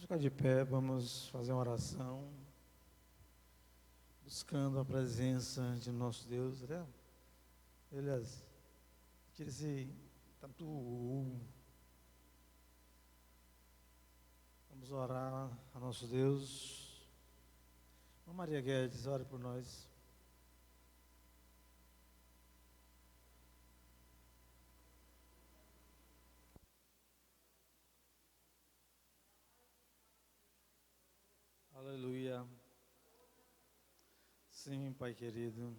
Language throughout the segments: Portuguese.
ficar de pé, vamos fazer uma oração, buscando a presença de nosso Deus, né? Beleza. Tira esse tanto. Vamos orar a nosso Deus. Maria Guedes, ore por nós. Aleluia. Sim, Pai querido.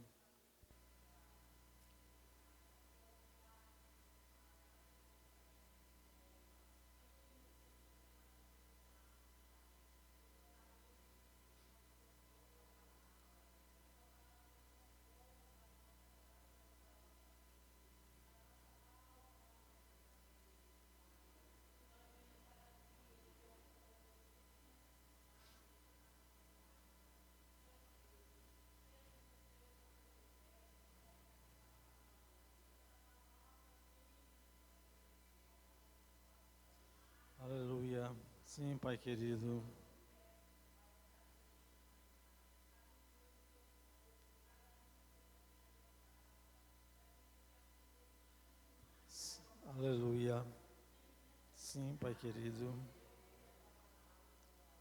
Aleluia. Sim, Pai querido. Aleluia. Sim, Pai querido.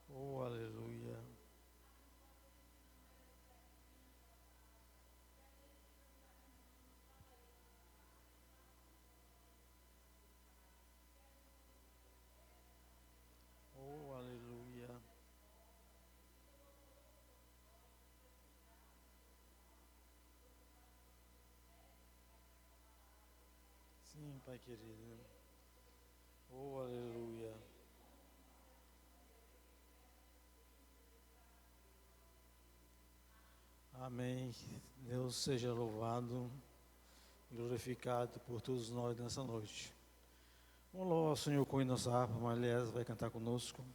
Oh, aleluia. Oh, aleluia. Sim, Pai querido. Oh, aleluia. Amém. Deus seja louvado e glorificado por todos nós nessa noite. Vamos louvar o Senhor com nossa harpa. Maria vai cantar conosco.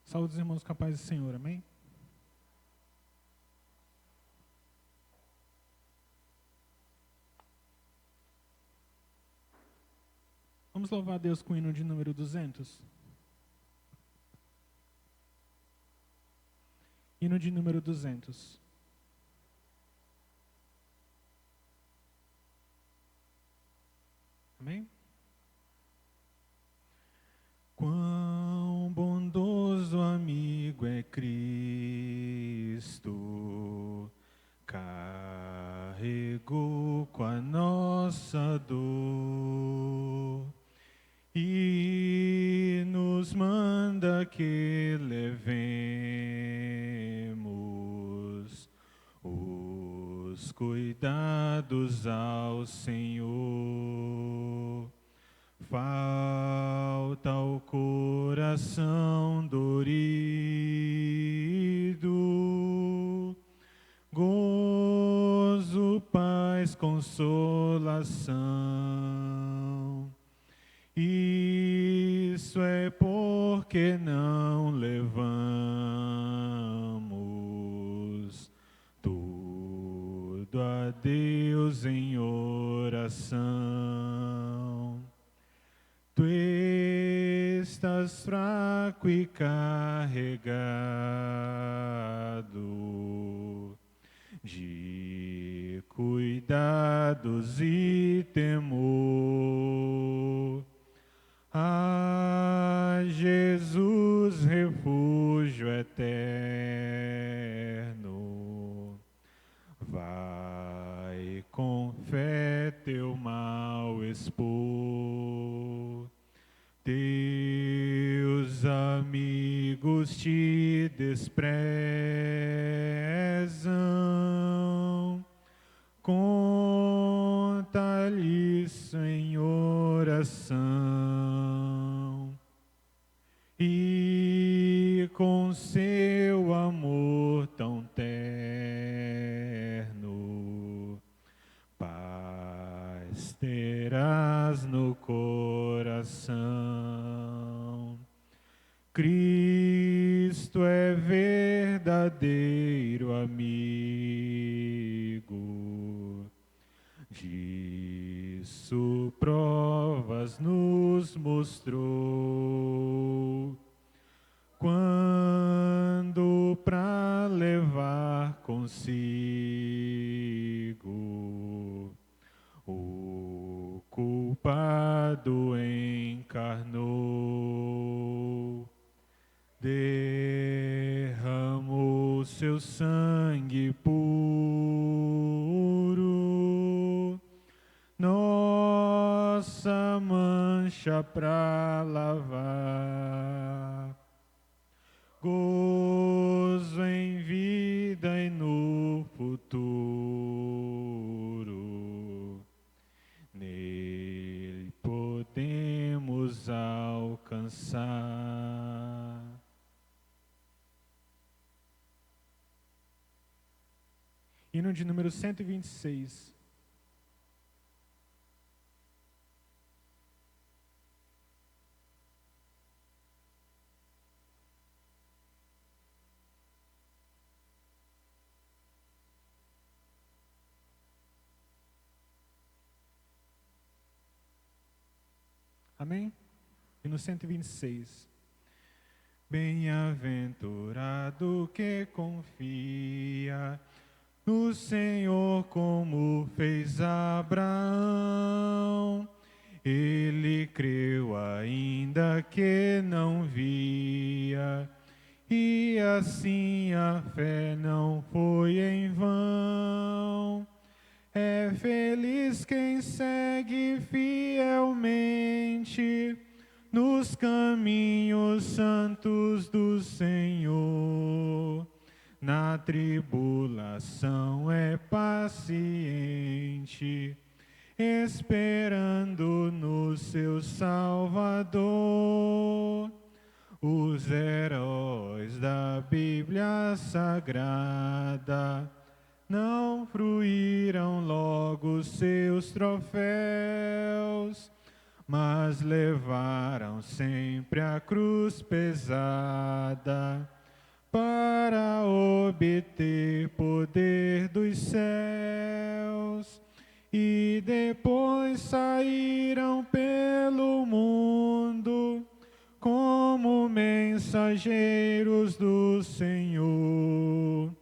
Saúde os irmãos com a paz do Senhor, amém? Vamos louvar a Deus com o hino de número 200. Hino de número 200. Amém? Quão bondoso amigo é Cristo, carregou com a nossa dor e nos manda que levemos os cuidados ao Senhor. Falta o coração dorido, gozo, paz, consolação. Isso é porque não levamos tudo a Deus em oração. Tu estás fraco e carregado de cuidados e temor. Ah, Jesus, refúgio eterno, vai com fé teu mal expor. Teus amigos te desprezam, conta-lhes em oração, e com seu amor tão terno, paz terás no coração. Cristo é verdadeiro verdadeiro amigo. Disso provas nos mostrou, quando pra levar consigo o culpado encarnou, derramou seu sangue puro, nossa mancha pra lavar. Gozo em vida e no futuro, nele podemos alcançar. Hino de número 126. Amém? Hino 126. Bem-aventurado que confia no Senhor, como fez Abraão. Ele creu ainda que não via, e assim a fé não foi em vão. É feliz quem segue fielmente nos caminhos santos do Senhor. Na tribulação é paciente, esperando no seu Salvador. Os heróis da Bíblia Sagrada não fruíram logo seus troféus, mas levaram sempre a cruz pesada para obter poder dos céus, e depois saíram pelo mundo como mensageiros do Senhor,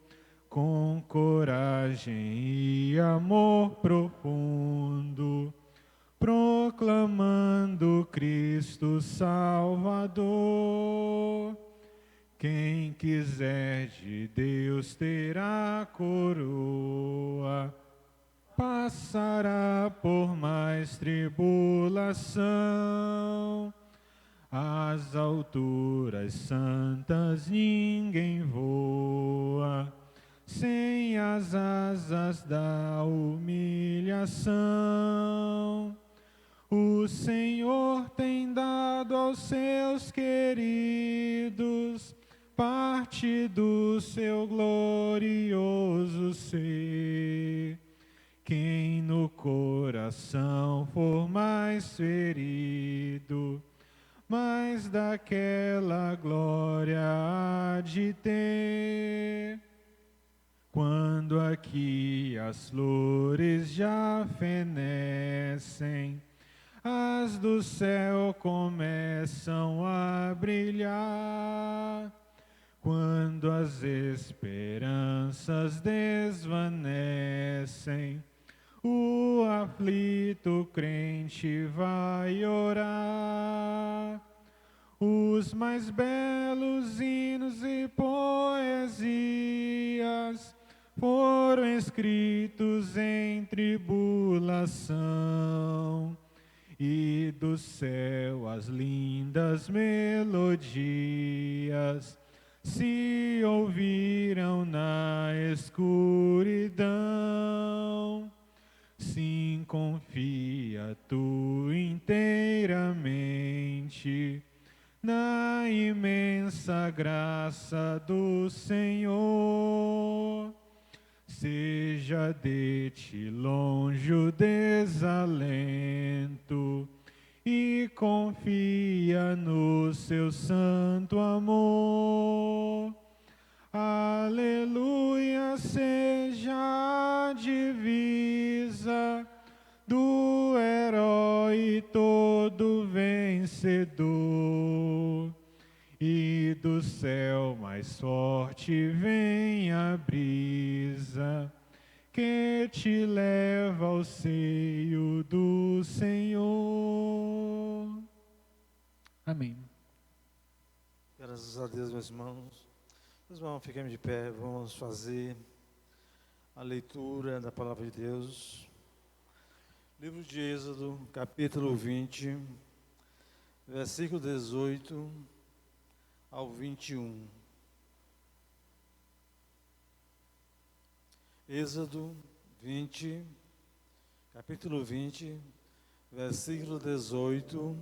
com coragem e amor profundo, proclamando Cristo Salvador. Quem quiser de Deus terá coroa, passará por mais tribulação. Às alturas santas ninguém voa sem as asas da humilhação. O Senhor tem dado aos seus queridos parte do seu glorioso ser. Quem no coração for mais ferido, mais daquela glória há de ter. Quando aqui as flores já fenecem, as do céu começam a brilhar. Quando as esperanças desvanecem, o aflito crente vai orar. Os mais belos hinos e poesias foram escritos em tribulação, e do céu as lindas melodias se ouviram na escuridão. Sim, confia tu inteiramente na imensa graça do Senhor. Seja de ti longe o desalento e confia no seu santo amor. Aleluia, seja a divisa do herói todo vencedor. E do céu mais forte vem a brisa que te leva ao seio do Senhor. Amém. Graças a Deus, meus irmãos. Meus irmãos, fiquemos de pé, vamos fazer a leitura da palavra de Deus. Livro de Êxodo, capítulo 20, versículo 18 ao 21. Êxodo 20, capítulo 20, versículo 18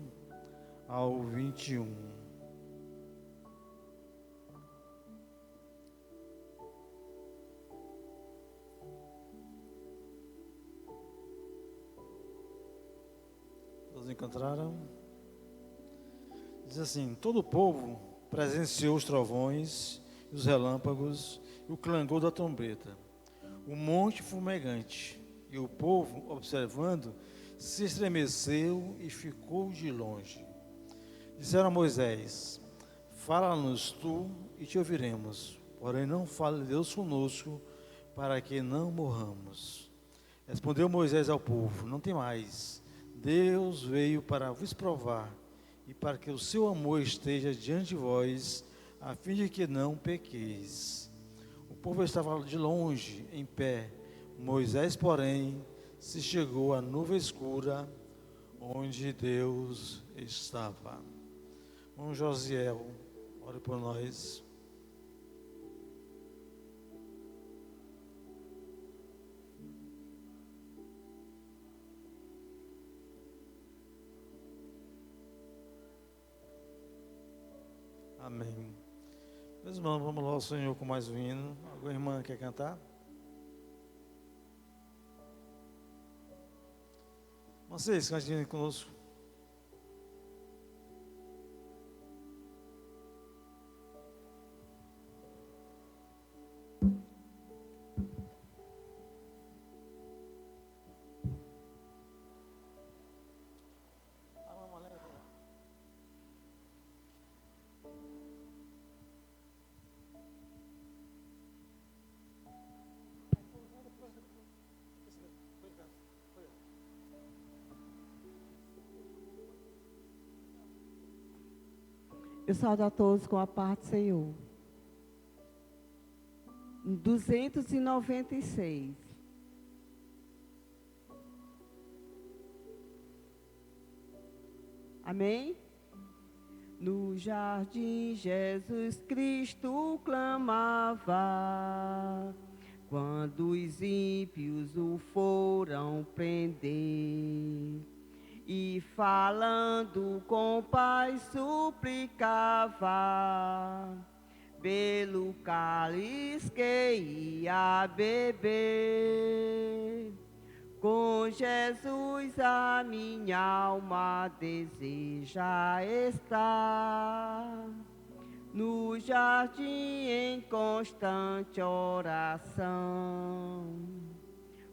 ao 21. Todos encontraram? Diz assim: todo o povo presenciou os trovões, os relâmpagos e o clangor da trombeta, o monte fumegante, e o povo, observando, se estremeceu e ficou de longe. Disseram a Moisés: fala-nos tu e te ouviremos, porém não fale Deus conosco, para que não morramos. Respondeu Moisés ao povo: não temais, Deus veio para vos provar, e para que o seu amor esteja diante de vós, a fim de que não pequeis. O povo estava de longe, em pé. Moisés, porém, se chegou à nuvem escura, onde Deus estava. Irmão Josiel, ore por nós. Amém. Meus irmãos, vamos lá ao Senhor com mais um hino. Alguma irmã quer cantar? Vocês, cantem conosco. Eu saúdo a todos com a paz do Senhor. 296. Amém? No jardim Jesus Cristo clamava, quando os ímpios o foram prender. E falando com pai suplicava, pelo cálice que ia beber. Com Jesus a minha alma deseja estar, no jardim em constante oração.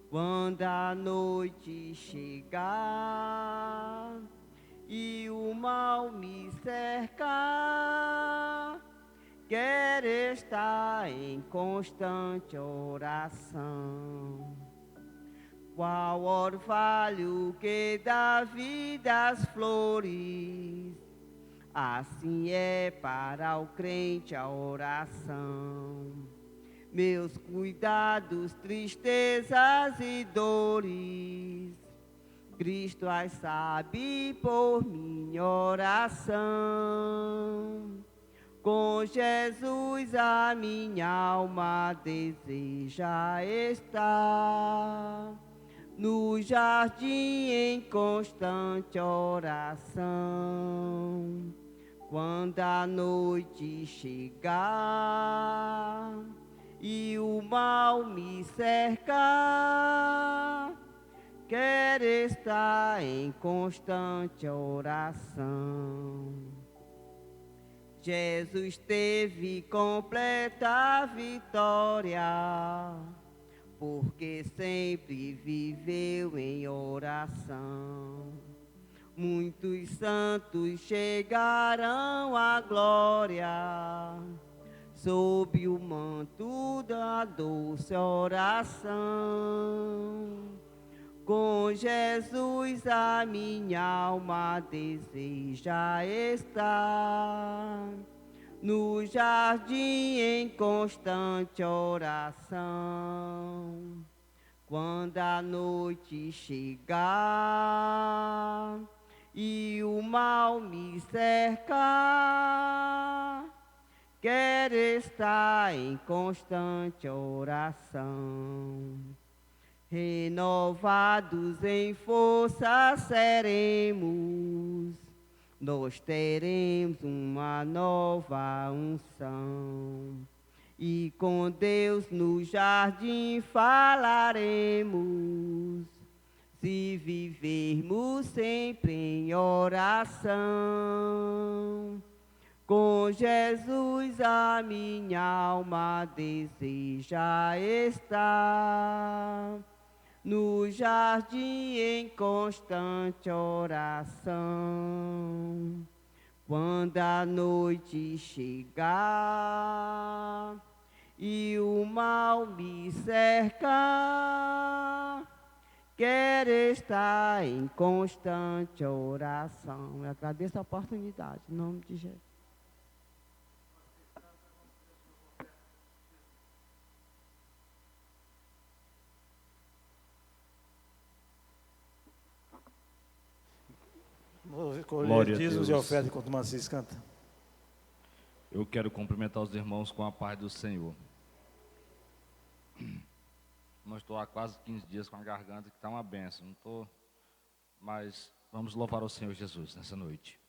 Quando a noite chegar e o mal me cercar, quero estar em constante oração. Qual orvalho que dá vida às flores, assim é para o crente a oração. Meus cuidados, tristezas e dores, Cristo as sabe por minha oração. Com Jesus a minha alma deseja estar, no jardim em constante oração. Quando a noite chegar e o mal me cercar, quero estar em constante oração. Jesus teve completa vitória, porque sempre viveu em oração. Muitos santos chegarão à glória, sob o manto da doce oração. Com Jesus a minha alma deseja estar, no jardim em constante oração. Quando a noite chegar e o mal me cercar, quero estar em constante oração. Renovados em força seremos, nós teremos uma nova unção. E com Deus no jardim falaremos, se vivermos sempre em oração. Com Jesus a minha alma deseja estar, no jardim em constante oração. Quando a noite chegar e o mal me cercar, quero estar em constante oração. Eu agradeço a oportunidade, em nome de Jesus. Glória a dízimos Deus. e oferta enquanto o Macis canta. Eu quero cumprimentar os irmãos com a paz do Senhor. Nós estou há quase 15 dias com a garganta que está uma benção. Não estou, mas vamos louvar o Senhor Jesus nessa noite.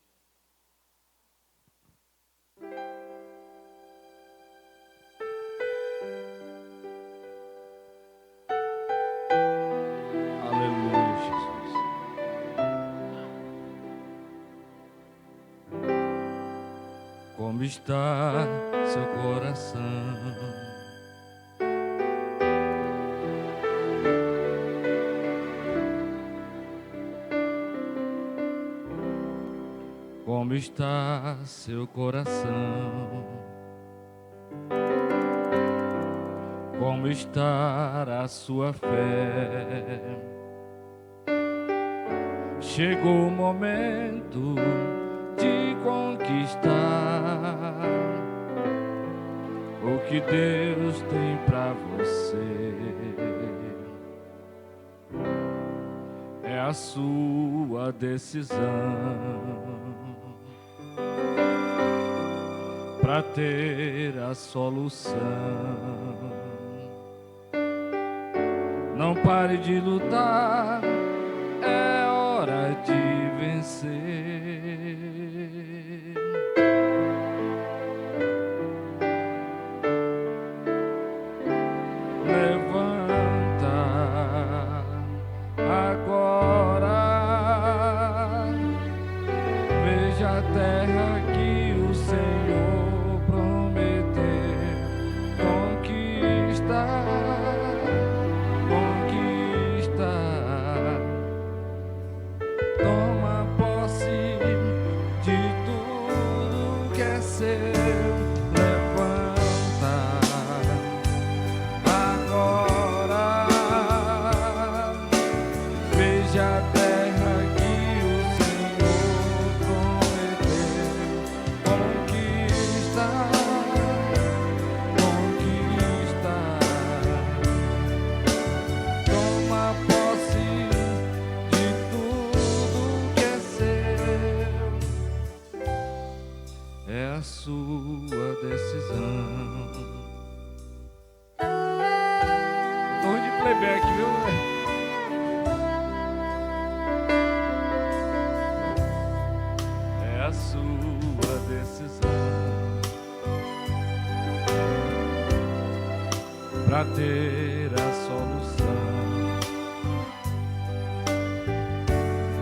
Aleluia, Jesus. Como está seu coração? Como está seu coração? Como está a sua fé? Chegou o momento de conquistar o que Deus tem para você. É a sua decisão para ter a solução. Não pare de lutar, é hora de vencer. Levanta agora, veja a terra que o Senhor prometeu. Conquista, conquista, toma posse de tudo que é seu. Levanta agora, veja a terra que o Senhor prometeu. Conquista, conquista, toma posse de tudo que é seu. É a sua decisão. Tô de playback, viu? É a sua decisão pra ter a solução.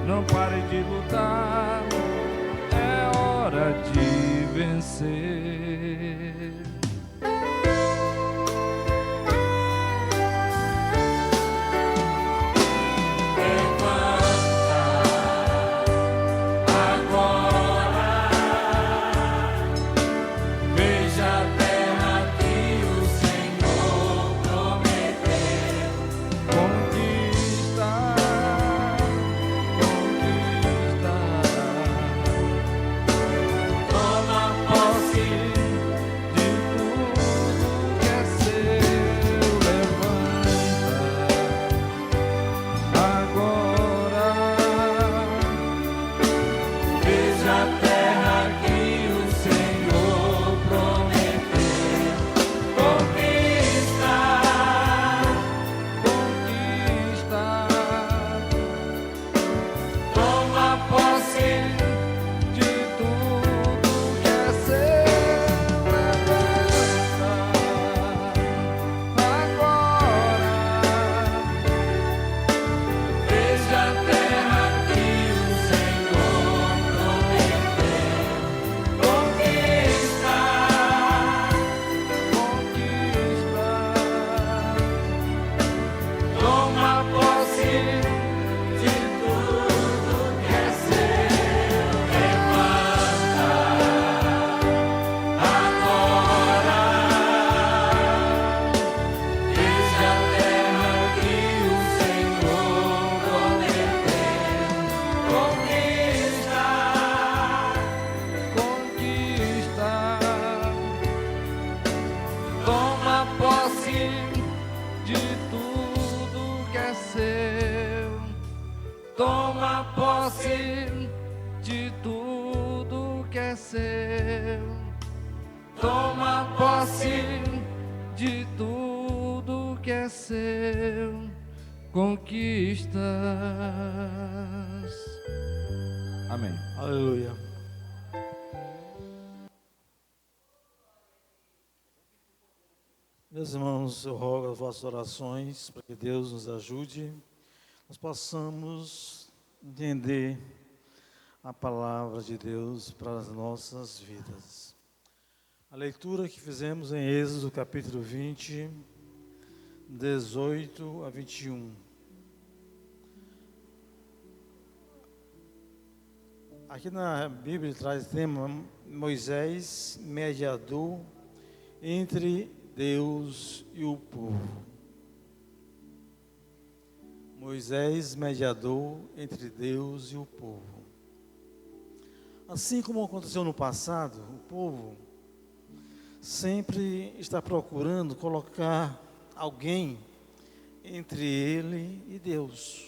Não pare de lutar, é hora de vencer. crescer. Toma posse de tudo que é seu. Toma posse de tudo que é seu. Conquistas. Amém. Aleluia. Meus irmãos, eu rogo as vossas orações para que Deus nos ajude, nós possamos entender a palavra de Deus para as nossas vidas. A leitura que fizemos em Êxodo capítulo 20, 18 a 21. Aqui na Bíblia traz o tema Moisés, mediador entre Deus e o povo. Moisés, mediador entre Deus e o povo. Assim como aconteceu no passado, o povo sempre está procurando colocar alguém entre ele e Deus.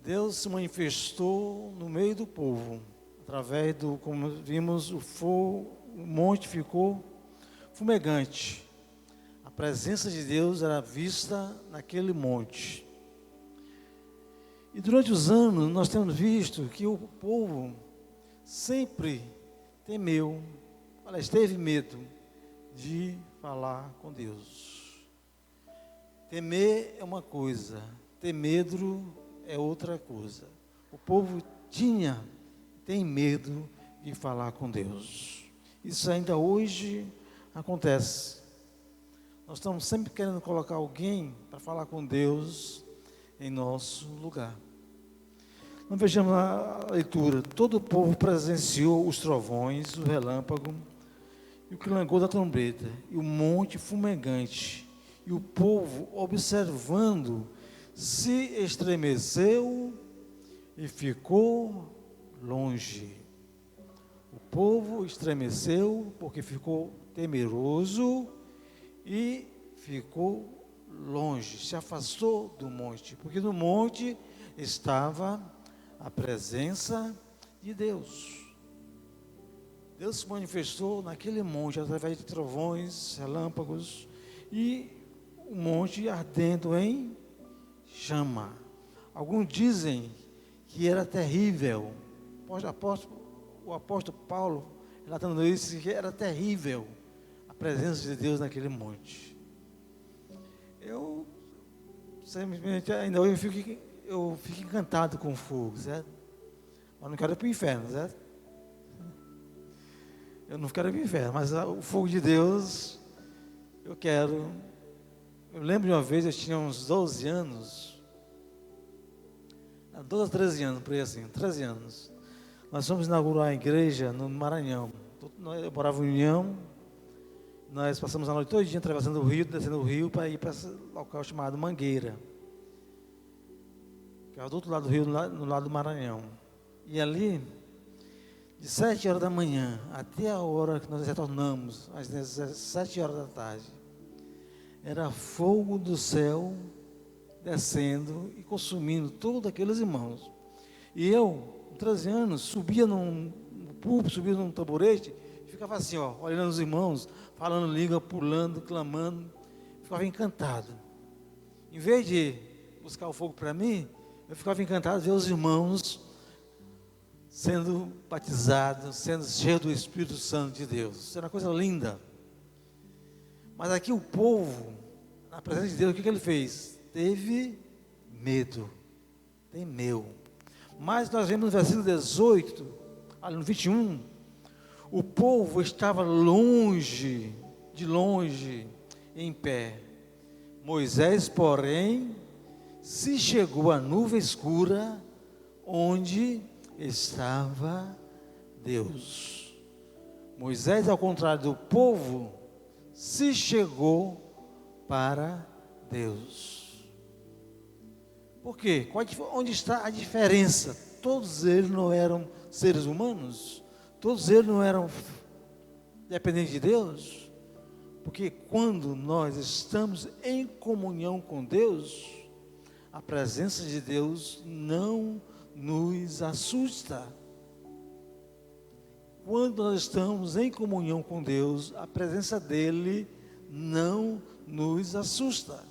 Deus se manifestou no meio do povo, através do, como vimos, o monte ficou fumegante. A presença de Deus era vista naquele monte. E durante os anos nós temos visto que o povo sempre temeu, teve medo de falar com Deus. Temer é uma coisa, ter medo é outra coisa. O povo tem medo de falar com Deus. Isso ainda hoje acontece. Nós estamos sempre querendo colocar alguém para falar com Deus em nosso lugar. Nós vejamos a leitura. Todo o povo presenciou os trovões, o relâmpago e o clangor da trombeta e o monte fumegante. E o povo, observando, se estremeceu e ficou longe. O povo estremeceu porque ficou temeroso e ficou longe, se afastou do monte, porque no monte estava a presença de Deus. Deus se manifestou naquele monte através de trovões, relâmpagos e o monte ardendo em chama. Alguns dizem que era terrível. O apóstolo Paulo, relatando isso, que era terrível a presença de Deus naquele monte. Eu, simplesmente, ainda hoje eu fico encantado com o fogo, certo? Mas não quero ir para o inferno, certo? Eu não quero ir para o inferno, mas o fogo de Deus, eu quero. Eu lembro de uma vez, eu tinha uns 12 anos, 12 a 13 anos, por aí assim, 13 anos. Nós fomos inaugurar a igreja no Maranhão. Eu morava em União, nós passamos a noite todinha atravessando o rio, descendo o rio, para ir para esse local chamado Mangueira, que é do outro lado do rio, no lado do Maranhão. E ali, de 7 horas da manhã até a hora que nós retornamos, às 17 horas da tarde, era fogo do céu descendo e consumindo todos aqueles irmãos. E eu, com 13 anos, subia no púlpito, subia num tamborete, e ficava assim, ó, olhando os irmãos, falando língua, pulando, clamando, ficava encantado. Em vez de buscar o fogo para mim, eu ficava encantado de ver os irmãos sendo batizados, sendo cheios do Espírito Santo de Deus. Isso era uma coisa linda. Mas aqui o povo, na presença de Deus, o que ele fez? Teve medo, temeu. Mas nós vemos no versículo 18, ali no 21, o povo estava longe, de longe, em pé. Moisés, porém, se chegou à nuvem escura, onde estava Deus. Moisés, ao contrário do povo, se chegou para Deus. Por quê? Onde está a diferença? Todos eles não eram seres humanos? Todos eles não eram dependentes de Deus? Porque quando nós estamos em comunhão com Deus, a presença de Deus não nos assusta. Quando nós estamos em comunhão com Deus, a presença dele não nos assusta.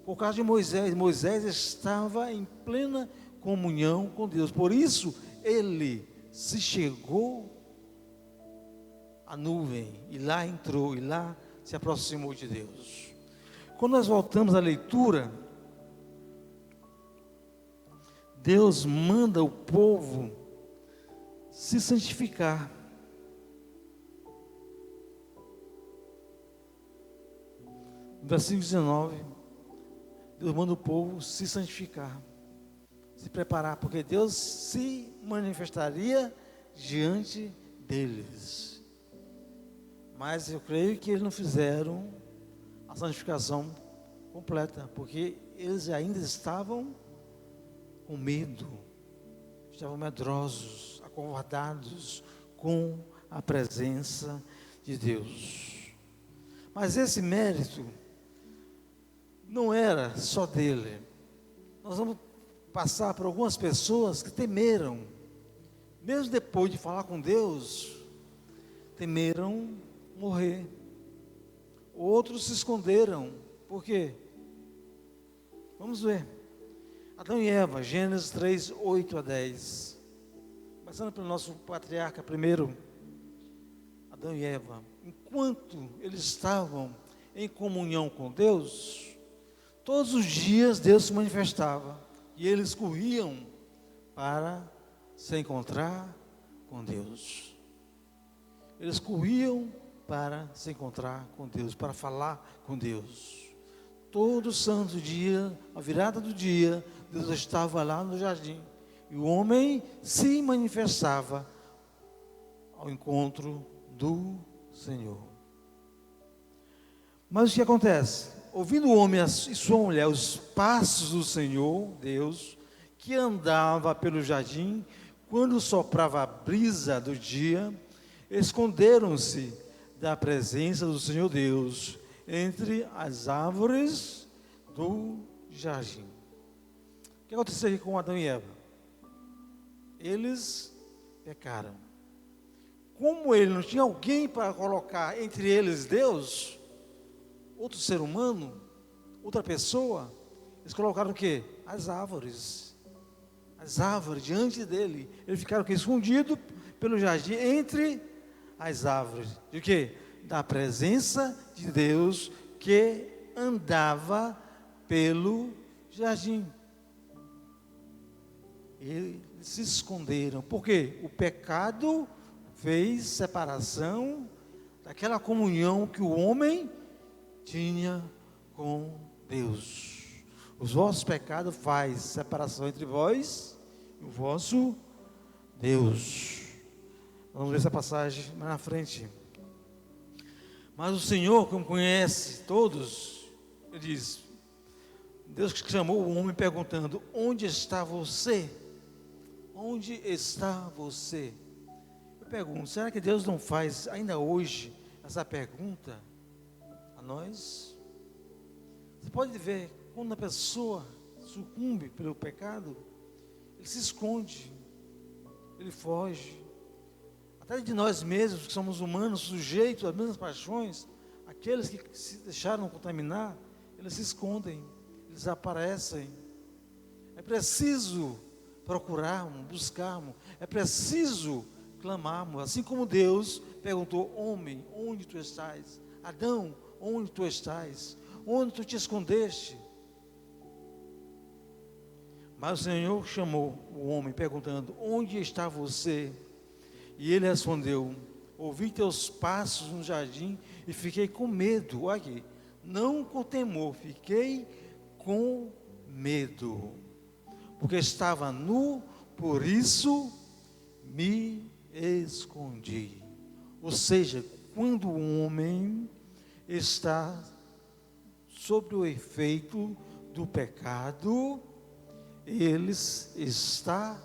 Por causa de Moisés, Moisés estava em plena comunhão com Deus. Por isso, ele se chegou à nuvem e lá entrou, e lá se aproximou de Deus. Quando nós voltamos à leitura, Deus manda o povo se santificar. No versículo 19, Deus manda o povo se santificar, se preparar, porque Deus se manifestaria diante deles. Mas eu creio que eles não fizeram a santificação completa, porque eles ainda estavam com medo, estavam medrosos, acovardados com a presença de Deus. Mas esse mérito não era só dele. Nós vamos passar por algumas pessoas que temeram, mesmo depois de falar com Deus, temeram morrer. Outros se esconderam. Por quê? Vamos ver. Adão e Eva, Gênesis 3, 8 a 10. Começando pelo nosso patriarca primeiro, Adão e Eva. Enquanto eles estavam em comunhão com Deus, todos os dias Deus se manifestava. E eles corriam para se encontrar com Deus. Eles corriam para se encontrar com Deus, para falar com Deus. Todo santo dia, a virada do dia, Deus estava lá no jardim. E o homem se manifestava ao encontro do Senhor. Mas o que acontece? Ouvindo o homem e sua mulher os passos do Senhor, Deus, que andava pelo jardim, quando soprava a brisa do dia, esconderam-se da presença do Senhor Deus entre as árvores do jardim. O que aconteceu aqui com Adão e Eva? Eles pecaram. Como ele não tinha alguém para colocar entre eles Deus, outro ser humano, outra pessoa, eles colocaram o quê? As árvores. As árvores diante dele. Eles ficaram aqui escondidos pelo jardim, entre as árvores. De quê? Da presença de Deus que andava pelo jardim. Eles se esconderam. Por quê? O pecado fez separação daquela comunhão que o homem tinha com Deus. Os vossos pecados faz separação entre vós e o vosso Deus. Vamos ver essa passagem mais na frente. Mas o Senhor, como conhece todos, ele diz: Deus que chamou o homem perguntando: onde está você? Onde está você? Eu pergunto, será que Deus não faz ainda hoje essa pergunta a nós? Você pode ver, quando a pessoa sucumbe pelo pecado, ele se esconde, ele foge. Até de nós mesmos, que somos humanos, sujeitos às mesmas paixões, aqueles que se deixaram contaminar, eles se escondem, eles desaparecem. É preciso procurarmos, buscarmos, é preciso clamarmos, assim como Deus perguntou: homem, onde tu estás? Adão, onde tu estás? Onde tu te escondeste? Mas o Senhor chamou o homem perguntando: onde está você? E ele respondeu: ouvi teus passos no jardim e fiquei com medo. Olha aqui, não com temor, fiquei com medo, porque estava nu, por isso me escondi. Ou seja, quando o homem está sob o efeito do pecado, ele está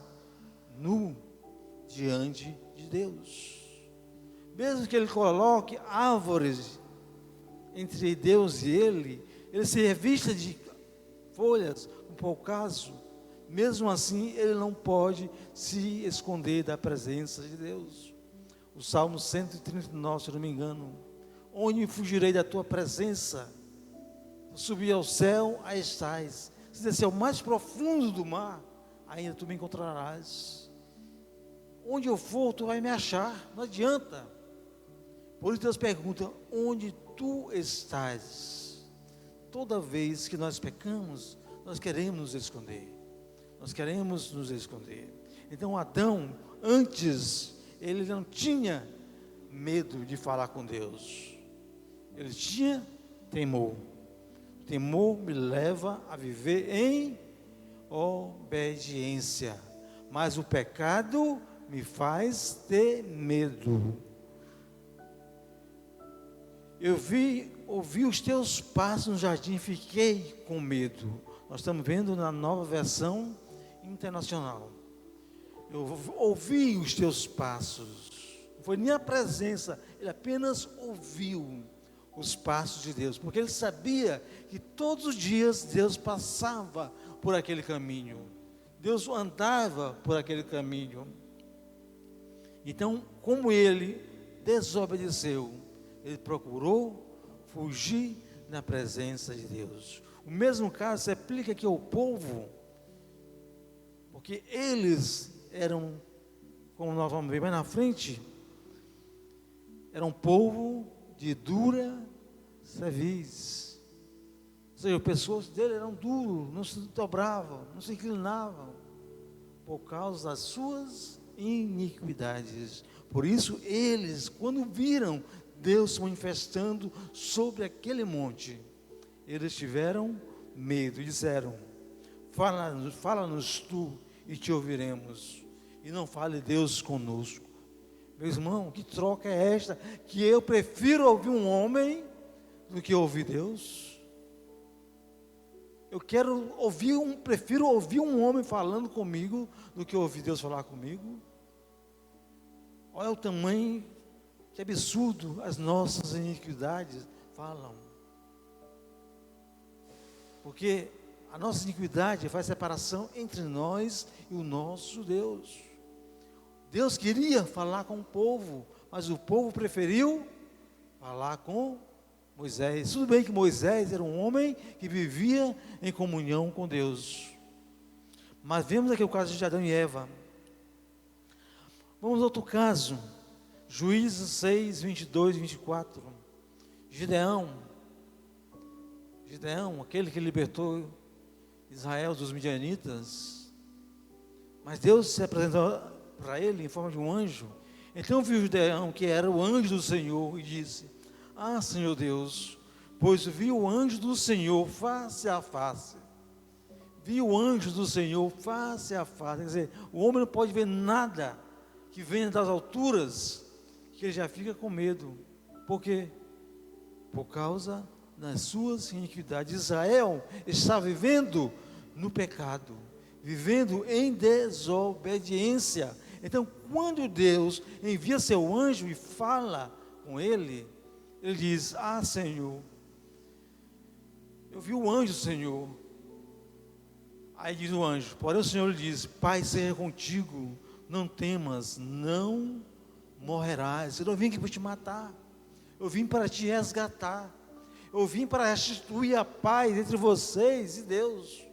nu diante de Deus. Mesmo que ele coloque árvores entre Deus e ele se revista de folhas, um pouco caso, mesmo assim ele não pode se esconder da presença de Deus. O Salmo 139, se não me engano: onde fugirei da tua presença? Subir ao céu, aí estás. Se descer ao mais profundo do mar, ainda tu me encontrarás. Onde eu for, tu vai me achar, não adianta. Por isso Deus pergunta: onde tu estás? Toda vez que nós pecamos, nós queremos nos esconder. Nós queremos nos esconder. Então Adão, antes, ele não tinha medo de falar com Deus. Ele tinha temor. O temor me leva a viver em obediência. Mas o pecado me faz ter medo. Ouvi os teus passos no jardim e fiquei com medo. Nós estamos vendo na nova versão internacional. Eu ouvi os teus passos. Não foi nem a presença, ele apenas ouviu os passos de Deus, porque ele sabia que todos os dias Deus passava por aquele caminho. Deus andava por aquele caminho. Então, como ele desobedeceu, ele procurou fugir da presença de Deus. O mesmo caso se aplica aqui ao povo, porque eles eram, como nós vamos ver mais na frente, era um povo de dura cerviz. Ou seja, as pessoas dele eram duros, não se dobravam, não se inclinavam, por causa das suas iniquidades. Por isso eles, quando viram Deus se manifestando sobre aquele monte, eles tiveram medo e disseram: fala-nos tu e te ouviremos, e não fale Deus conosco. Meu irmão, que troca é esta? Que eu prefiro ouvir um homem do que ouvir Deus? Eu prefiro ouvir um homem falando comigo do que ouvir Deus falar comigo. Olha o tamanho, que absurdo as nossas iniquidades falam. Porque a nossa iniquidade faz separação entre nós e o nosso Deus. Deus queria falar com o povo, mas o povo preferiu falar com Moisés. Tudo bem que Moisés era um homem que vivia em comunhão com Deus. Mas vemos aqui o caso de Adão e Eva. Vamos a outro caso. Juízes 6, 22 e 24. Gideão, aquele que libertou Israel dos midianitas. Mas Deus se apresentou para ele em forma de um anjo Então viu Gideão, que era o anjo do Senhor, e disse: Ah, Senhor Deus, pois vi o anjo do Senhor face a face. Vi o anjo do Senhor face a face. Quer dizer, o homem não pode ver nada que venha das alturas, que ele já fica com medo. Por quê? Por causa das suas iniquidades. Israel está vivendo no pecado, vivendo em desobediência. Então, quando Deus envia seu anjo e fala com ele, ele diz: Ah, Senhor, eu vi o anjo do Senhor. Aí diz o anjo, porém o Senhor lhe diz: Pai seja contigo, não temas, não morrerás. Eu não vim aqui para te matar, eu vim para te resgatar, eu vim para restituir a paz entre vocês e Deus,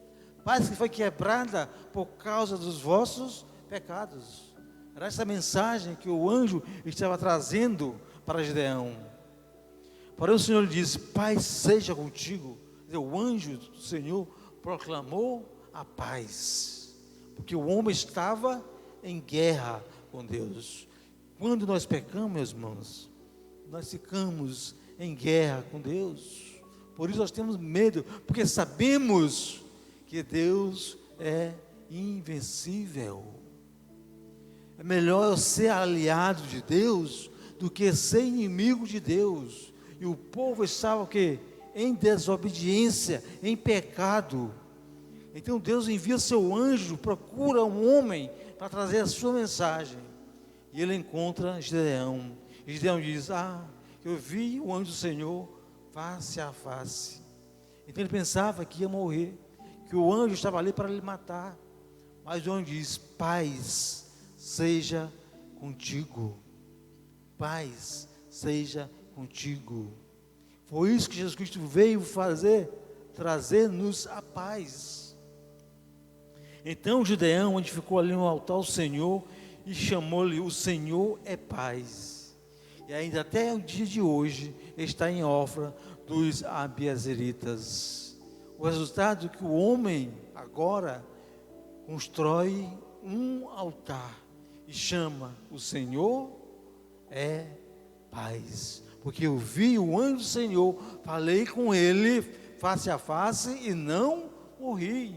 paz que foi quebrada por causa dos vossos pecados. Era essa mensagem que o anjo estava trazendo para Gideão. Porém o Senhor lhe disse: Pai seja contigo. O anjo do Senhor proclamou a paz, porque o homem estava em guerra com Deus. Quando nós pecamos, meus irmãos, nós ficamos em guerra com Deus. Por isso nós temos medo, porque sabemos que Deus é invencível. É melhor eu ser aliado de Deus do que ser inimigo de Deus. E o povo estava o quê? Em desobediência, em pecado. Então Deus envia seu anjo, procura um homem para trazer a sua mensagem. E ele encontra Gideão. E Gideão diz: Ah, eu vi o anjo do Senhor face a face. Então ele pensava que ia morrer, que o anjo estava ali para lhe matar. Mas o anjo diz: Paz seja contigo. Paz seja contigo. Foi isso que Jesus Cristo veio fazer, trazer-nos a paz. Então Gideão, onde ficou ali no altar ao Senhor, e chamou-lhe: O Senhor é paz. E ainda até o dia de hoje está em Ofra dos abiezeritas. O resultado é que o homem agora constrói um altar e chama: O Senhor é paz. Porque eu vi o anjo do Senhor, falei com ele face a face e não morri.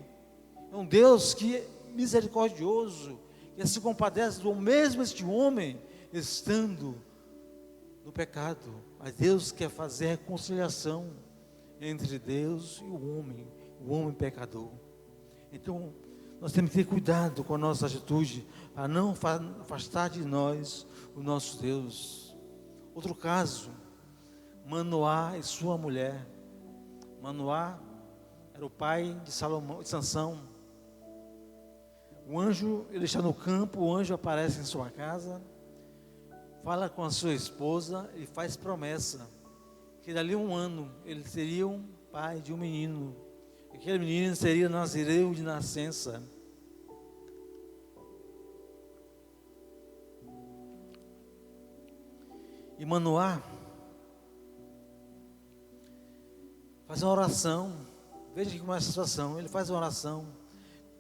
É um Deus que é misericordioso, que se compadece do mesmo este homem estando no pecado. Mas Deus quer fazer reconciliação entre Deus e o homem pecador. Então nós temos que ter cuidado com a nossa atitude, para não afastar de nós o nosso Deus. Outro caso, Manoá e sua mulher. Manoá era o pai de Sansão. O anjo, ele está no campo, o anjo aparece em sua casa, fala com a sua esposa e faz promessa, que dali um ano ele seria um pai de um menino. Aquele menino seria nazireu de nascença. E Manoá faz uma oração. Veja como é a situação. Ele faz uma oração,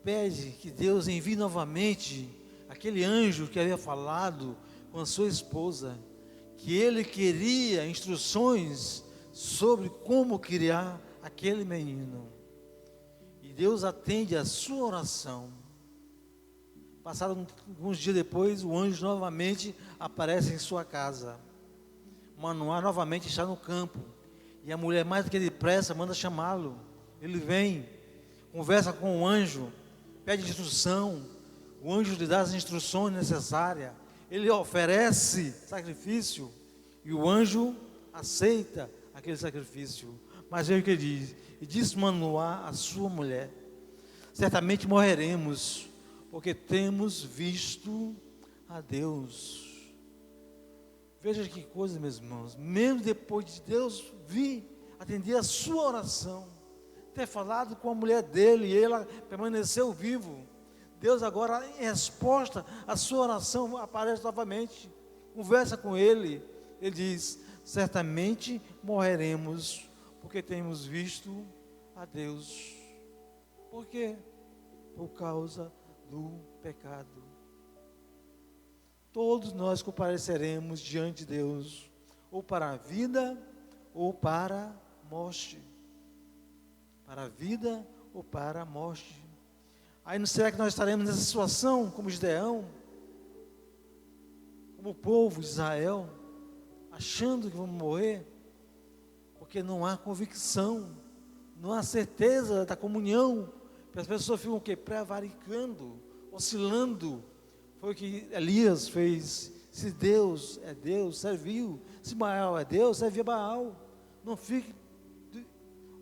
pede que Deus envie novamente aquele anjo que havia falado com a sua esposa, que ele queria instruções sobre como criar aquele menino. E Deus atende a sua oração. Passaram alguns dias depois, o anjo novamente aparece em sua casa. Manoá novamente está no campo, e a mulher, mais do que depressa, manda chamá-lo. Ele vem, conversa com o anjo, pede instrução, o anjo lhe dá as instruções necessárias, ele oferece sacrifício, e o anjo aceita aquele sacrifício. Mas veja o que ele diz: e disse Manoá à sua mulher: certamente morreremos, porque temos visto a Deus. Veja que coisa, meus irmãos, mesmo depois de Deus vir atender a sua oração, ter falado com a mulher dele, e ela permaneceu vivo, Deus agora, em resposta à sua oração, aparece novamente, conversa com ele, ele diz: certamente morreremos, porque temos visto a Deus. Por quê? Por causa do pecado. todos nós compareceremos diante de Deus, ou para a vida ou para a morte. Para a vida ou para a morte. Aí não será que nós estaremos nessa situação como Gideão, como o povo de Israel, achando que vamos morrer, porque não há convicção, não há certeza da comunhão, as pessoas ficam o quê? Prevaricando, oscilando. Foi o que Elias fez. Se Deus é Deus, serviu. Se Baal é Deus, servia Baal. Não fique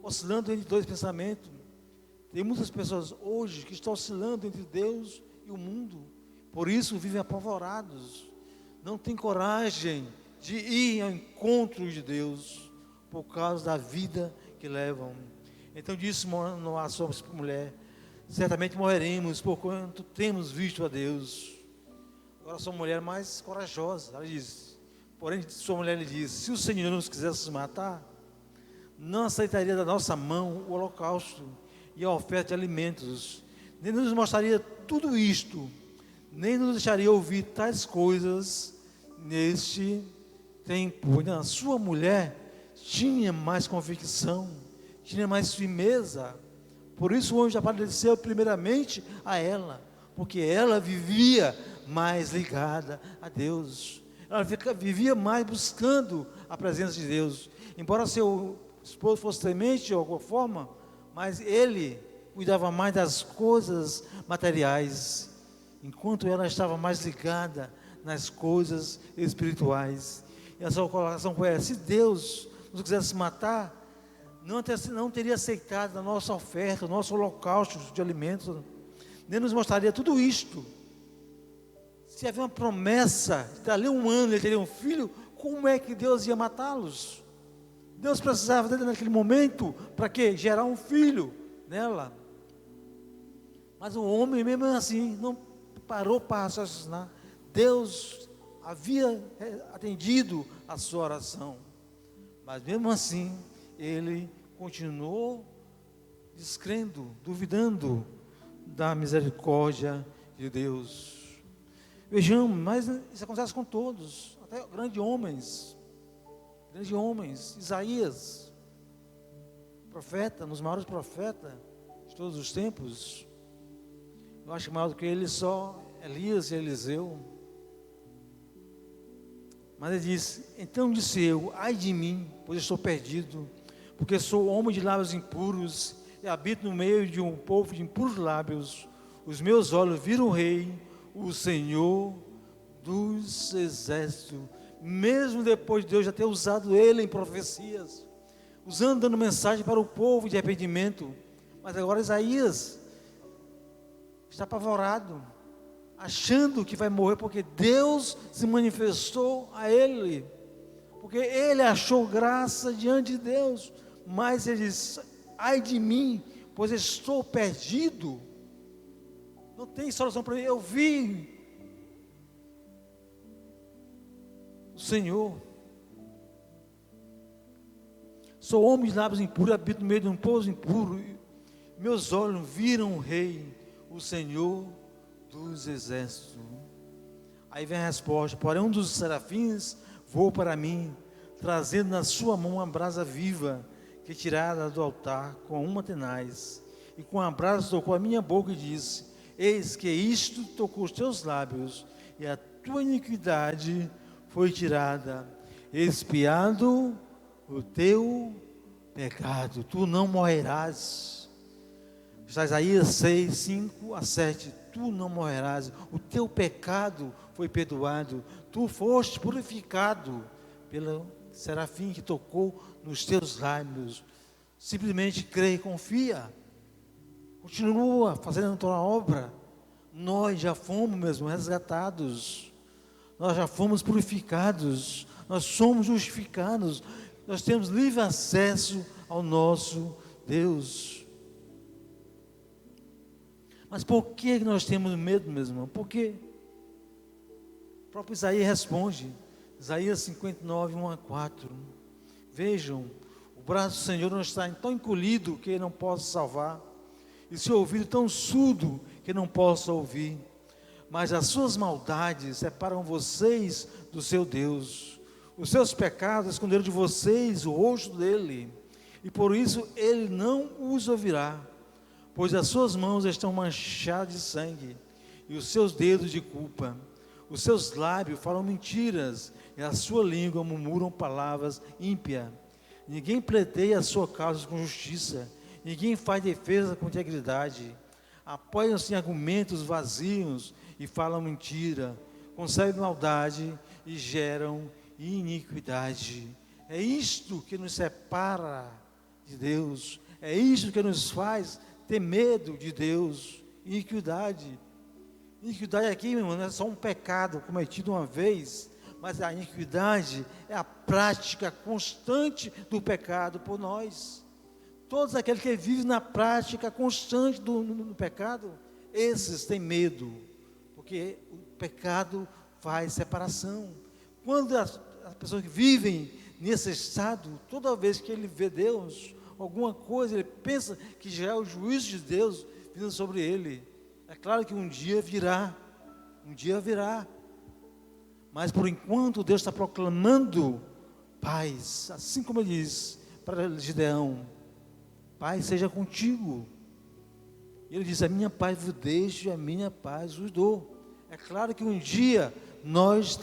oscilando entre dois pensamentos. Tem muitas pessoas hoje que estão oscilando entre Deus e o mundo. Por isso vivem apavorados. Não têm coragem de ir ao encontro de Deus, por causa da vida que levam. Então disse Noá sobre essa mulher: certamente morreremos, porquanto temos visto a Deus. Agora sua mulher mais corajosa, ela diz, porém sua mulher lhe diz: se o Senhor nos quisesse matar, não aceitaria da nossa mão o holocausto e a oferta de alimentos, nem nos mostraria tudo isto, nem nos deixaria ouvir tais coisas neste tempo. A sua mulher tinha mais convicção, tinha mais firmeza. Por isso o anjo apareceu primeiramente a ela, porque ela vivia mais ligada a Deus. Ela vivia mais buscando a presença de Deus. Embora seu esposo fosse temente de alguma forma, mas ele cuidava mais das coisas materiais, enquanto ela estava mais ligada nas coisas espirituais. E a sua colocação foi essa: se Deus nos quisesse matar, não teria aceitado a nossa oferta, o nosso holocausto de alimentos, nem nos mostraria tudo isto. Se havia uma promessa, dali um ano ele teria um filho, como é que Deus ia matá-los? Deus precisava dele naquele momento, para quê? Gerar um filho nela. Mas o homem mesmo assim, não parou para raciocinar. Deus havia atendido a sua oração, mas mesmo assim, ele continuou descrendo, duvidando da misericórdia de Deus. Vejamos, mas isso acontece com todos, até grandes homens, Isaías, profeta, um dos maiores profetas de todos os tempos. Eu acho maior do que ele só Elias e Eliseu. Mas ele disse: então disse eu, ai de mim, pois estou perdido, porque sou homem de lábios impuros e habito no meio de um povo de impuros lábios. Os meus olhos viram o Rei, o Senhor dos exércitos. Mesmo depois de Deus já ter usado ele em profecias, dando mensagem para o povo de arrependimento, mas agora Isaías está apavorado, achando que vai morrer, porque Deus se manifestou a ele, porque ele achou graça diante de Deus. Mas ele diz: ai de mim, pois estou perdido, não tem solução para mim. Eu vi o Senhor, sou homem de lábios impuros, habito no meio de um povo impuro, meus olhos viram o Rei, o Senhor dos exércitos. Aí vem a resposta: porém um dos serafins voou para mim, trazendo na sua mão uma brasa viva, que tirada do altar com uma tenaz, e com a brasa tocou a minha boca e disse: eis que isto tocou os teus lábios, e a tua iniquidade foi tirada, expiado o teu pecado, tu não morrerás. Está Isaías 6, 5 a 7, tu não morrerás, o teu pecado foi perdoado, tu foste purificado pelo serafim que tocou nos teus lábios. Simplesmente crê e confia, continua fazendo a tua obra. Nós já fomos mesmo resgatados, nós já fomos purificados, nós somos justificados, nós temos livre acesso ao nosso Deus. Mas por que nós temos medo mesmo? Porque o próprio Isaías responde, Isaías 59, 1 a 4. Vejam, o braço do Senhor não está tão encolhido que ele não possa salvar, e seu ouvido tão surdo que não possa ouvir. mas as suas maldades separam vocês do seu Deus. Os seus pecados esconderam de vocês o rosto dele, e por isso ele não os ouvirá, pois as suas mãos estão manchadas de sangue, e os seus dedos de culpa. Os seus lábios falam mentiras, e a sua língua murmuram palavras ímpias. Ninguém pleiteia a sua causa com justiça, ninguém faz defesa com integridade. Apoiam-se em argumentos vazios e falam mentira, concebem maldade e geram iniquidade. É isto que nos separa de Deus, é isto que nos faz ter medo de Deus. Iniquidade. Iniquidade aqui, meu irmão, não é só um pecado cometido uma vez, mas a iniquidade é a prática constante do pecado por nós. Todos aqueles que vivem na prática constante do pecado, esses têm medo, porque o pecado faz separação. Quando as pessoas que vivem nesse estado, toda vez que ele vê Deus, alguma coisa, ele pensa que já é o juízo de Deus vindo sobre ele. É claro que um dia virá, mas por enquanto Deus está proclamando paz, assim como ele diz para Gideão: paz seja contigo. E ele diz: a minha paz vos deixo, a minha paz vos dou. É claro que um dia nós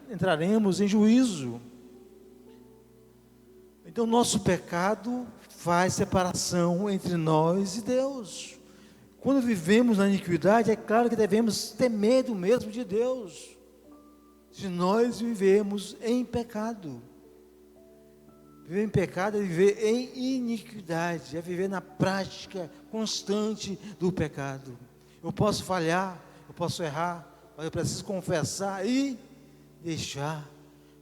entraremos em juízo. Então nosso pecado faz separação entre nós e Deus. Quando vivemos na iniquidade, é claro que devemos ter medo mesmo de Deus. Se nós vivemos em pecado. Viver em pecado é viver em iniquidade, é viver na prática constante do pecado. Eu posso falhar, eu posso errar, mas eu preciso confessar e deixar.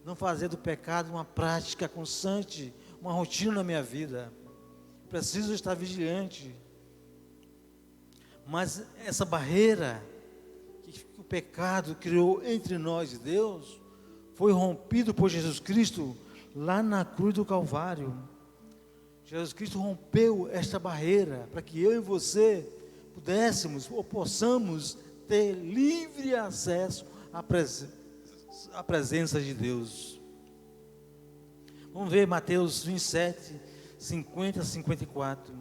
Não fazer do pecado uma prática constante, uma rotina na minha vida. Preciso estar vigilante. Mas essa barreira que o pecado criou entre nós e Deus, foi rompido por Jesus Cristo lá na cruz do Calvário. Jesus Cristo rompeu esta barreira para que eu e você pudéssemos ou possamos ter livre acesso à presença de Deus. Vamos ver Mateus 27, 50 a 54.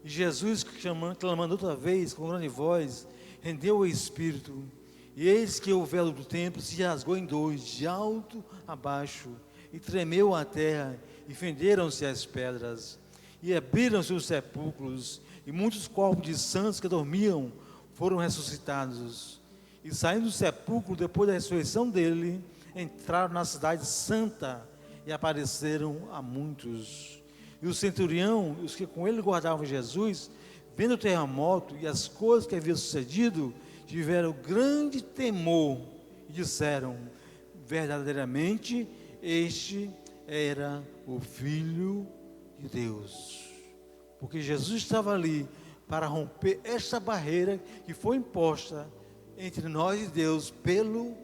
E Jesus, clamando outra vez com grande voz, rendeu o Espírito. E eis que o véu do templo se rasgou em dois, de alto a baixo, e tremeu a terra, e fenderam-se as pedras, e abriram-se os sepulcros, e muitos corpos de santos que dormiam foram ressuscitados. E saindo do sepulcro, depois da ressurreição dele, entraram na cidade santa, e apareceram a muitos. E o centurião, e os que com ele guardavam Jesus, vendo o terremoto e as coisas que haviam sucedido, tiveram grande temor e disseram: verdadeiramente este era o Filho de Deus. Porque Jesus estava ali para romper esta barreira que foi imposta entre nós e Deus pelo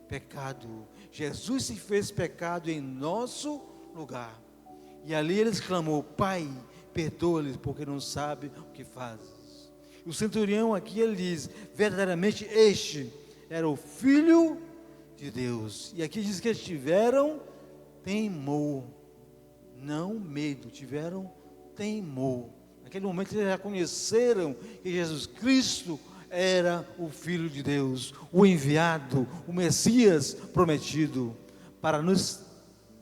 pecado. Jesus se fez pecado em nosso lugar. E ali ele exclamou: Pai, perdoa-lhes, porque não sabem o que fazem. O centurião aqui, ele diz: verdadeiramente este era o Filho de Deus. E aqui diz que eles tiveram temor, não medo, tiveram temor. Naquele momento eles reconheceram que Jesus Cristo era o Filho de Deus, o enviado, o Messias prometido, para nos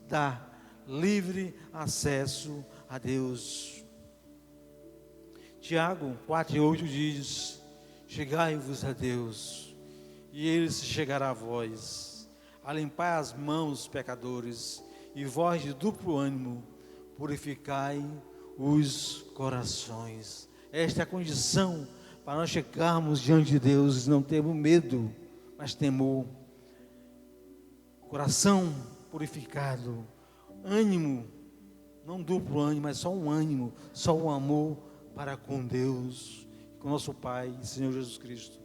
dar livre acesso a Deus. Tiago 4:8 diz: chegai-vos a Deus, e Ele se chegará a vós. Alimpai as mãos, pecadores, e vós de duplo ânimo, purificai os corações. Esta é a condição para nós chegarmos diante de Deus e não termos medo, mas temor. Coração purificado, ânimo, não duplo ânimo, mas só um ânimo, só um amor para com Deus, com nosso Pai e Senhor Jesus Cristo.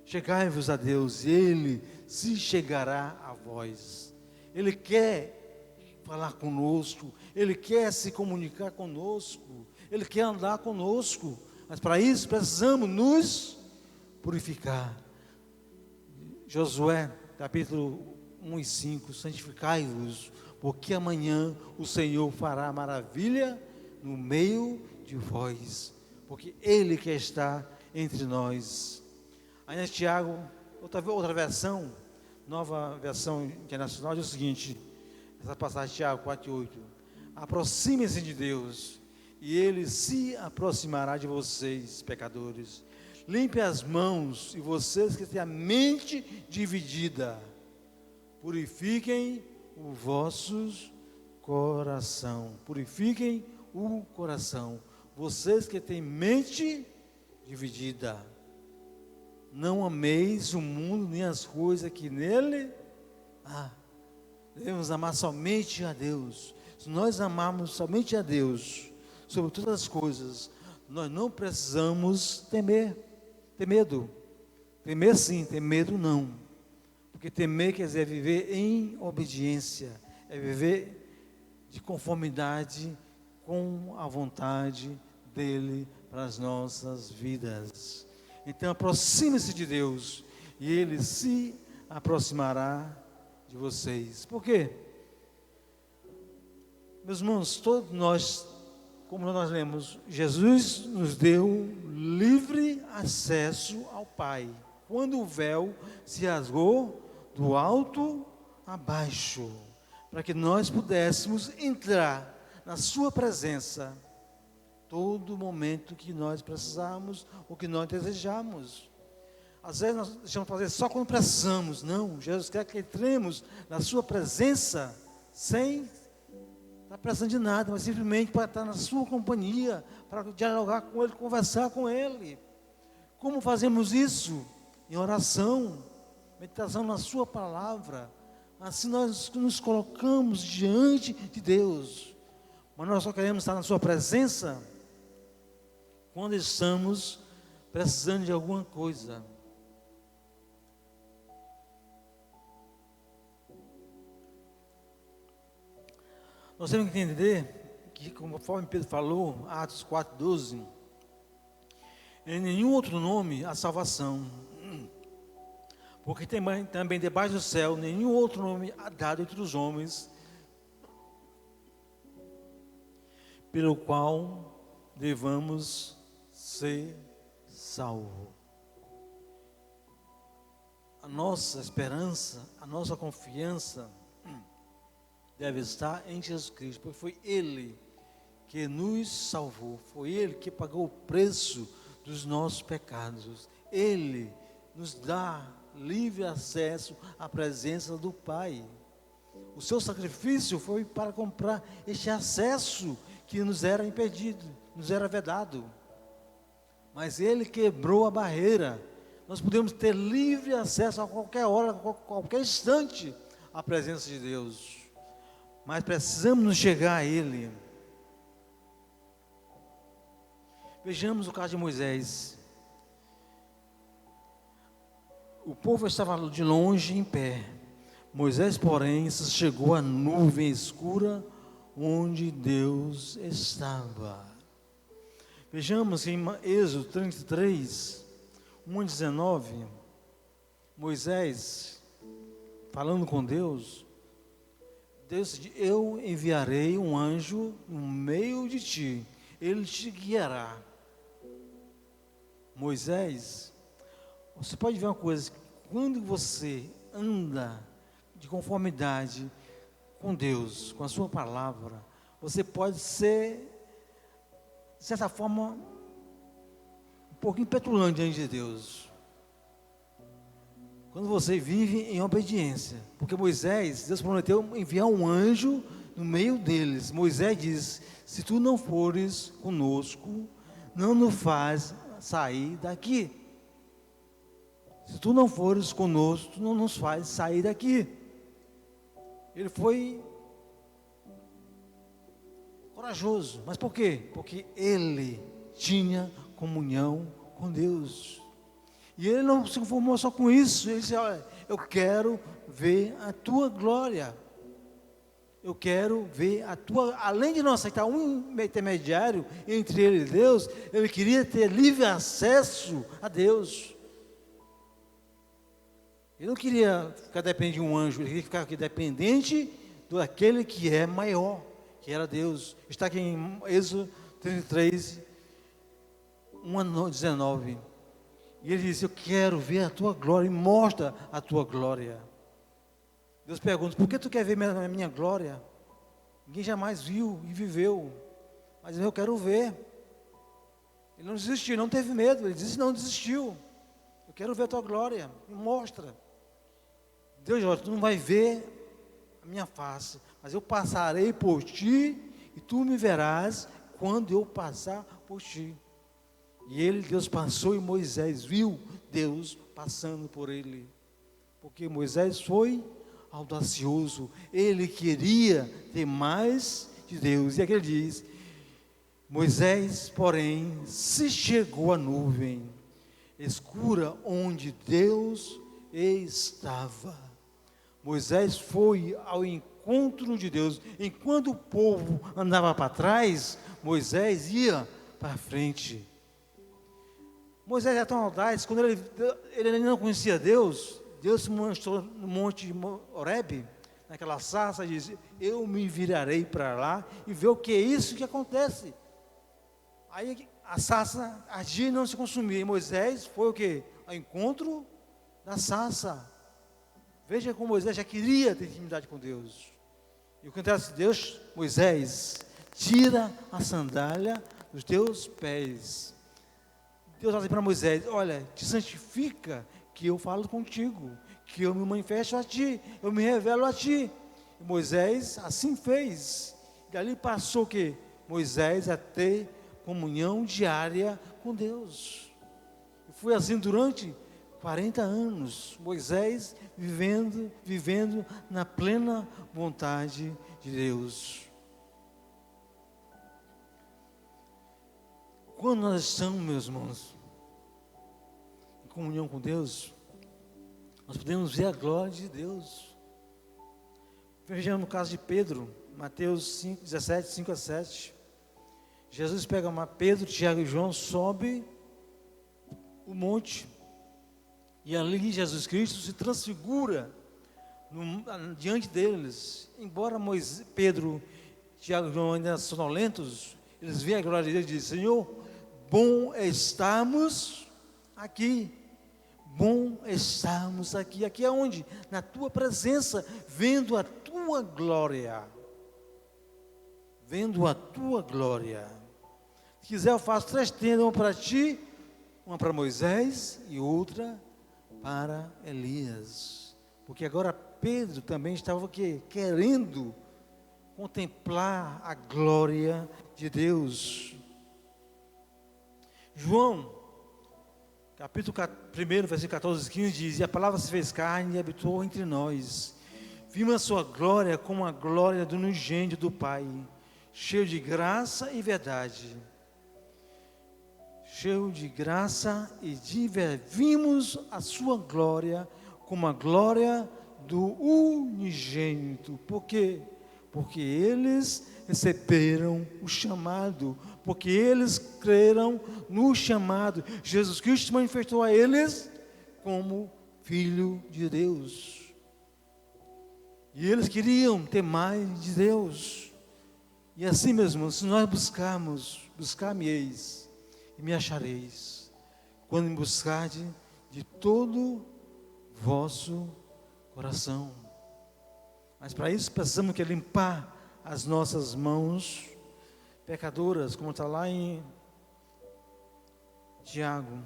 Chegai-vos a Deus, e Ele se chegará a vós. Ele quer falar conosco, Ele quer se comunicar conosco, Ele quer andar conosco, mas para isso precisamos nos purificar, Josué, capítulo 1 e 5, santificai-vos, porque amanhã o Senhor fará maravilha no meio de vós, porque Ele que está entre nós. Aí Tiago, outra versão, nova versão internacional, diz o seguinte, essa passagem de Tiago 4:8, aproximem-se de Deus, e Ele se aproximará de vocês, pecadores. Limpe as mãos, e vocês que têm a mente dividida, purifiquem o vosso coração. Purifiquem o coração. Vocês que têm mente dividida. Não ameis o mundo, nem as coisas que nele há. Devemos amar somente a Deus. Se nós amarmos somente a Deus, sobre todas as coisas, nós não precisamos temer. Ter medo. Temer sim, ter medo não. Porque temer quer dizer viver em obediência. É viver de conformidade com a vontade dEle para as nossas vidas. Então aproxime-se de Deus e Ele se aproximará de vocês. Por quê? Meus irmãos, todos nós, como nós lemos, Jesus nos deu livre acesso ao Pai. Quando o véu se rasgou do alto a baixo, para que nós pudéssemos entrar na sua presença todo momento que nós precisarmos ou que nós desejamos. Às vezes nós deixamos fazer só quando precisamos. Não, Jesus quer que entremos na sua presença sem estar precisando de nada, mas simplesmente para estar na sua companhia, para dialogar com Ele, conversar com Ele. Como fazemos isso? Em oração, meditação na sua palavra. Assim nós nos colocamos diante de Deus. Mas nós só queremos estar na sua presença quando estamos precisando de alguma coisa. Nós temos que entender que, conforme Pedro falou, Atos 4:12, em nenhum outro nome há salvação, porque também debaixo do céu nenhum outro nome há dado entre os homens, pelo qual devamos ser salvos. A nossa esperança, a nossa confiança deve estar em Jesus Cristo, porque foi Ele que nos salvou, foi Ele que pagou o preço dos nossos pecados. Ele nos dá livre acesso à presença do Pai. O seu sacrifício foi para comprar este acesso que nos era impedido, nos era vedado. Mas Ele quebrou a barreira. Nós podemos ter livre acesso a qualquer hora, a qualquer instante, à presença de Deus. Mas precisamos nos chegar a Ele. Vejamos o caso de Moisés. O povo estava de longe em pé. Moisés, porém, se chegou à nuvem escura onde Deus estava. Vejamos em Êxodo 33, 1:19, Moisés falando com Deus, Deus disse: eu enviarei um anjo no meio de ti, ele te guiará. Moisés, você pode ver uma coisa, quando você anda de conformidade com Deus, com a sua palavra, você pode ser, de certa forma, um pouquinho petulante diante de Deus. Quando você vive em obediência, porque Moisés, Deus prometeu enviar um anjo no meio deles. Moisés diz: se tu não fores conosco, não nos faz sair daqui. Se tu não fores conosco, tu não nos faz sair daqui. Ele foi corajoso, mas por quê? Porque ele tinha comunhão com Deus. E ele não se conformou só com isso. Ele disse: olha, eu quero ver a tua glória. Eu quero ver a tua, além de não aceitar um intermediário entre ele e Deus, ele queria ter livre acesso a Deus. Ele não queria ficar dependente de um anjo, ele queria ficar aqui dependente daquele que é maior, que era Deus. Está aqui em Êxodo 33, 19. E ele disse: eu quero ver a tua glória, e mostra a tua glória. Deus pergunta: por que tu quer ver a minha glória? Ninguém jamais viu e viveu, mas eu quero ver. Ele não desistiu, não teve medo, ele disse: não desistiu. Eu quero ver a tua glória, me mostra. Deus, olha, tu não vai ver a minha face, mas eu passarei por ti e tu me verás quando eu passar por ti. E Deus passou, e Moisés viu Deus passando por ele, porque Moisés foi audacioso, ele queria ter mais de Deus. E aqui ele diz: Moisés, porém, se chegou à nuvem escura onde Deus estava. Moisés foi ao encontro de Deus. Enquanto o povo andava para trás, Moisés ia para frente. Moisés era tão audaz, quando ele ainda não conhecia Deus, Deus se mostrou no monte Horebe, naquela sarça, e disse: eu me virarei para lá e ver o que é isso que acontece. Aí a sarça ardia e não se consumia. E Moisés foi o quê? Ao encontro da sarça. Veja como Moisés já queria ter intimidade com Deus. E o que acontece? Deus: Moisés, tira a sandália dos teus pés. Deus fala para Moisés: olha, te santifica, que eu falo contigo, que eu me manifesto a ti, eu me revelo a ti. E Moisés assim fez. E ali passou o quê? Moisés a ter comunhão diária com Deus. E foi assim durante 40 anos, Moisés vivendo na plena vontade de Deus. Quando nós estamos, meus irmãos, em comunhão com Deus, nós podemos ver a glória de Deus. Vejamos no caso de Pedro, Mateus 5, 17, 5 a 7. Jesus pega Pedro, Tiago e João, sobe o monte, e ali Jesus Cristo se transfigura diante deles. Embora Pedro, Tiago e João ainda sonolentos, eles veem a glória de Deus e dizem: Senhor, bom estarmos aqui. Bom estarmos aqui. Aqui é onde? Na tua presença, vendo a tua glória. Vendo a tua glória. Se quiser, eu faço 3 tendas, uma para ti, uma para Moisés e outra para Elias. Porque agora Pedro também estava querendo contemplar a glória de Deus. João, capítulo 1, versículo 14 e 15 diz: e a palavra se fez carne e habitou entre nós. Vimos a sua glória como a glória do unigênito do Pai, cheio de graça e verdade. Cheio de graça e de verdade. Vimos a sua glória como a glória do unigênito. Por quê? Porque eles receberam o chamado, porque eles creram no chamado. Jesus Cristo manifestou a eles como Filho de Deus. E eles queriam ter mais de Deus. E assim mesmo, se nós buscar-me-eis e me achareis, quando me buscardes de todo vosso coração. Mas para isso precisamos limpar as nossas mãos pecadoras, como está lá em Tiago.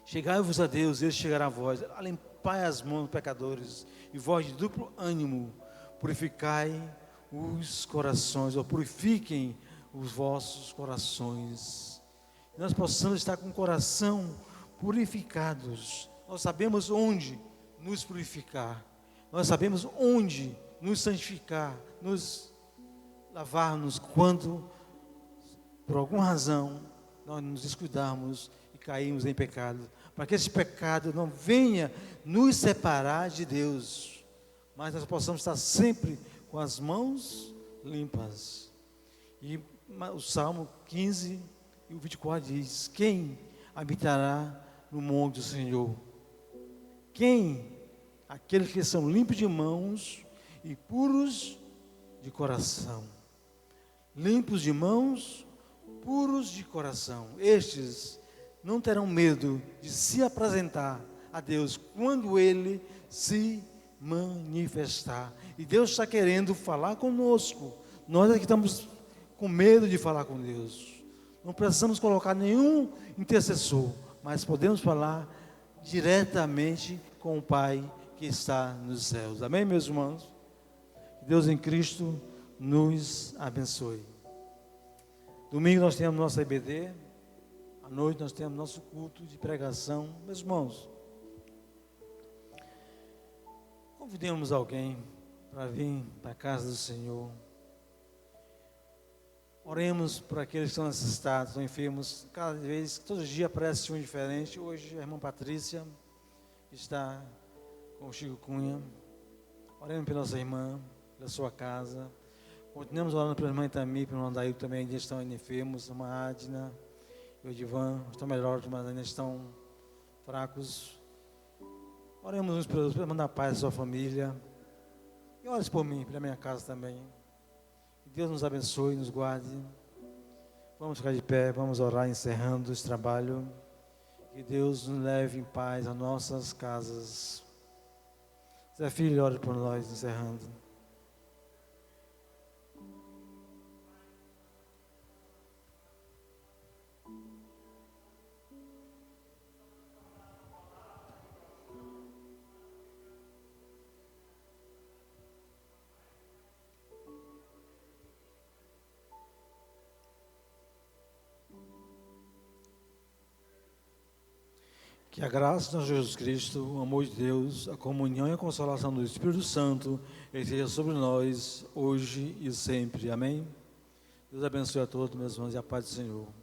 Chegai-vos a Deus, Ele chegará a vós. Limpai as mãos pecadores, e vós de duplo ânimo, purificai os corações, ou purifiquem os vossos corações. E nós possamos estar com o coração purificados. Nós sabemos onde nos purificar. Nós sabemos onde nos santificar, nos lavar-nos quando, por alguma razão, nós nos descuidarmos e caímos em pecado. Para que esse pecado não venha nos separar de Deus, mas nós possamos estar sempre com as mãos limpas. E o Salmo 15 e o 24 diz: quem habitará no monte do Senhor? Quem? Aqueles que são limpos de mãos e puros de coração. Limpos de mãos, puros de coração. Estes não terão medo de se apresentar a Deus quando Ele se manifestar. E Deus está querendo falar conosco. Nós é que estamos com medo de falar com Deus. Não precisamos colocar nenhum intercessor, mas podemos falar diretamente com o Pai que está nos céus. Amém, meus irmãos? Que Deus em Cristo nos abençoe. Domingo nós temos nossa EBD. À noite nós temos nosso culto de pregação. Meus irmãos, convidemos alguém para vir para a casa do Senhor. Oremos por aqueles que estão necessitados, estão enfermos. Cada vez, todo dia aparece um diferente. Hoje a irmã Patrícia está com o Chico Cunha. Oremos pela nossa irmã, pela sua casa. Continuamos orando pela irmã Itami, pelo irmão Daí também, ainda estão enfermos. A irmã Adna e o Edivan estão melhores, mas ainda estão fracos. Oremos uns pelos outros, para mandar paz à sua família. E ore por mim, pela minha casa também. Que Deus nos abençoe, nos guarde. Vamos ficar de pé, vamos orar, encerrando esse trabalho. Que Deus nos leve em paz às nossas casas. Zé Filho, ore por nós, encerrando. Que a graça de nosso Jesus Cristo, o amor de Deus, a comunhão e a consolação do Espírito Santo esteja sobre nós, hoje e sempre. Amém? Deus abençoe a todos, meus irmãos, e a paz do Senhor.